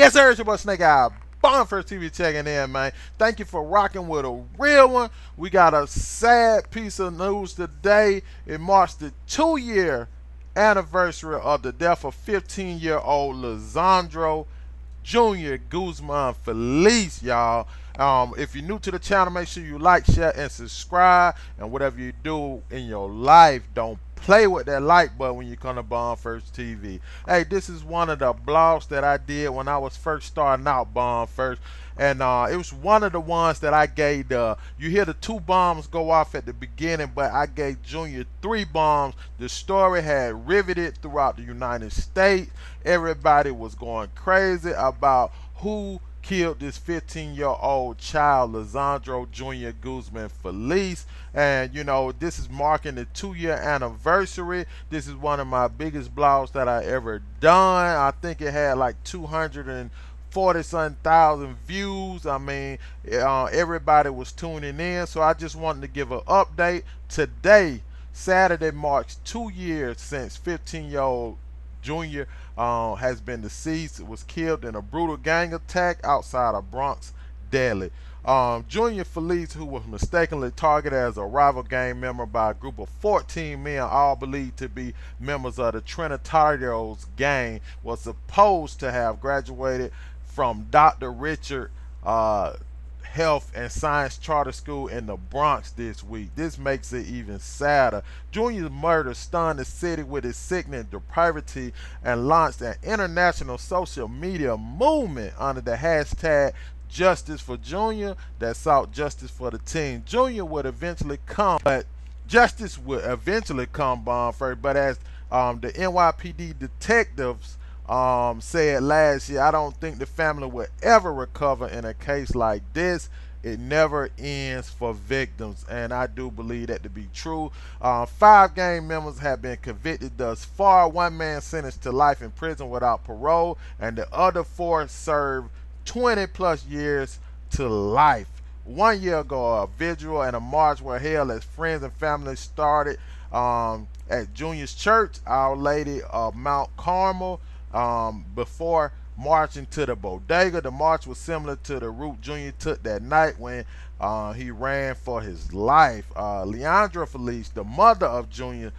Yes, sir, it's your boy Snake Eye. Bond First TV checking in, man. Thank you for rocking with a real one. We got a sad piece of news today. It marks the 2 year anniversary of the death of 15-year-old Lisandro Junior Guzman Feliz, y'all. If you're new to the channel, make sure you like, share, and subscribe. And whatever you do in your life, don't play with that like button when you come to Bond First TV. Hey, this is one of the blogs that I did when I was first starting out Bond First. And it was one of the ones that I gave you hear the 2 bombs go off at the beginning, but I gave Junior 3 bombs. The story had riveted throughout the United States. Everybody was going crazy about who killed this 15-year-old child, Lisandro Junior Guzman Feliz. And you know, this is marking the 2 year anniversary. This is one of my biggest blogs that I ever done. I think it had like 240-something thousand views. I mean, everybody was tuning in, so I just wanted to give an update. Today, Saturday, marks 2 years since 15-year-old Junior has been deceased. Was killed in a brutal gang attack outside of Bronx, Delhi. Junior Feliz, who was mistakenly targeted as a rival gang member by a group of 14 men, all believed to be members of the Trinitarios gang, was supposed to have graduated from Dr. Richard Health and Science Charter School in the Bronx this week. This makes it even sadder. Junior's murder stunned the city with its sickening depravity and launched an international social media movement under the hashtag Justice for Junior that sought justice for the teen. Junior would eventually come, but justice would eventually come, Bond First. But as the NYPD detectives said last year, I don't think the family will ever recover in a case like this. It never ends for victims, and I do believe that to be true. 5 gang members have been convicted thus far. 1 man sentenced to life in prison without parole, and the other 4 served 20 plus years to life. 1 year ago, a vigil and a march were held as friends and family started at Junior's church, Our Lady of Mount Carmel. Before marching to the bodega. The march was similar to the route Junior took that night when he ran for his life. Leandra Feliz, the mother of Junior,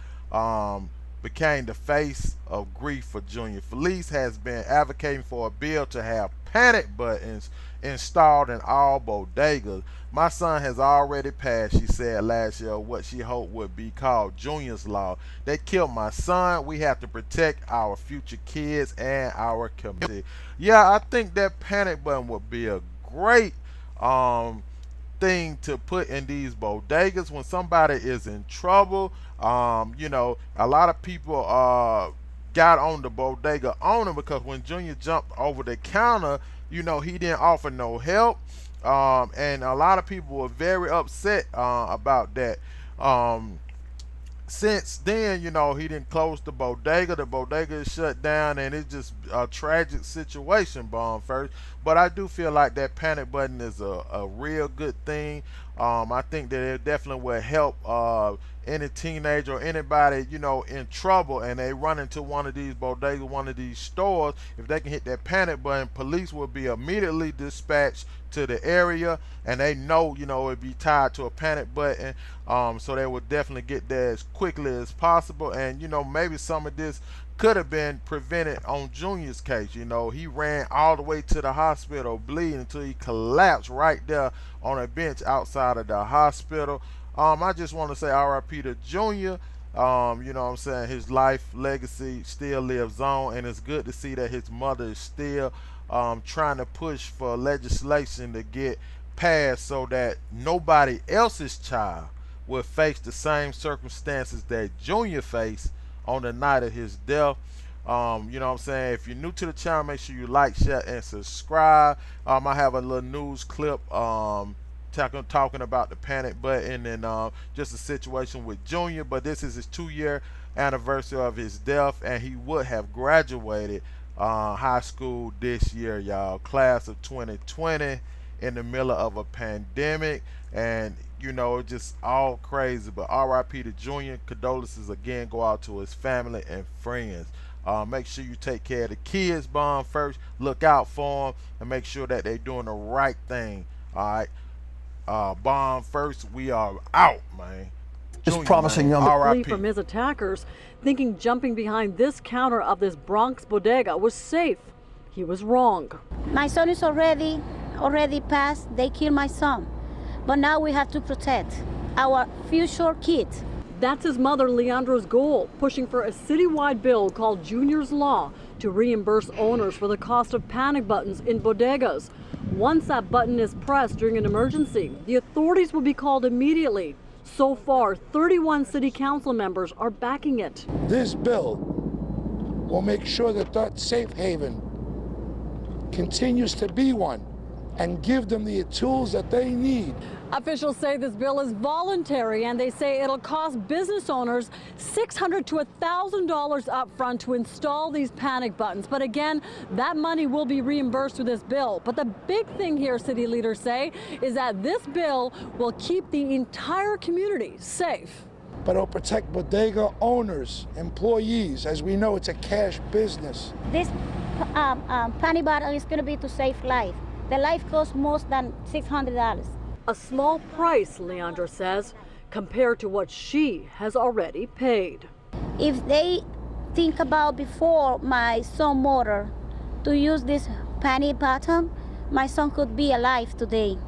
became the face of grief for Junior. Feliz has been advocating for a bill to have panic buttons installed in all bodegas. My son has already passed, she said last year, what she hoped would be called Junior's Law. They killed my son. We have to protect our future kids and our community. Yeah, I think that panic button would be a great thing to put in these bodegas when somebody is in trouble. You know, a lot of people got on the bodega owner because when Junior jumped over the counter, you know, he didn't offer no help. And a lot of people were very upset about that. Since then, you know, he didn't close the bodega. The bodega is shut down, and it's just a tragic situation, Bond First. But I do feel like that panic button is a real good thing. I think that it definitely will help any teenager or anybody, you know, in trouble and they run into one of these bodegas, one of these stores. If they can hit that panic button, police will be immediately dispatched to the area, and they know, you know, it'd be tied to a panic button. So they will definitely get there as quickly as possible. And you know, maybe some of this could have been prevented on Junior's case. You know, he ran all the way to the hospital bleeding until he collapsed right there on a bench outside of the hospital. I just want to say RIP to Junior. You know what I'm saying? His life legacy still lives on, and it's good to see that his mother is still trying to push for legislation to get passed so that nobody else's child will face the same circumstances that Junior faced on the night of his death. You know what I'm saying? If you're new to the channel, make sure you like, share, and subscribe. I have a little news clip talking about the panic button and just a situation with Junior. But this is his 2 year anniversary of his death, and he would have graduated high school this year, y'all. Class of 2020 in the middle of a pandemic, and you know, just all crazy. But RIP to Junior. Condolences again go out to his family and friends. Make sure you take care of the kids, Bond First. Look out for them and make sure that they're doing the right thing. All right. Bond First, we are out, man. This promising young flee from his attackers, thinking jumping behind this counter of this Bronx bodega was safe. He was wrong. My son is already passed. They killed my son. But now we have to protect our future kids. That's his mother, Leandro's goal, pushing for a citywide bill called Junior's Law to reimburse owners for the cost of panic buttons in bodegas. Once that button is pressed during an emergency, the authorities will be called immediately. So far, 31 city council members are backing it. This bill will make sure that safe haven continues to be one and give them the tools that they need. Officials say this bill is voluntary, and they say it'll cost business owners $600 to $1,000 up front to install these panic buttons. But again, that money will be reimbursed through this bill. But the big thing here, city leaders say, is that this bill will keep the entire community safe. But it'll protect bodega owners, employees. As we know, it's a cash business. This panic button is going to be to save life. The life costs more than $600. A small price, Leandro says, compared to what she has already paid. If they think about before my son murder to use this panic button, my son could be alive today.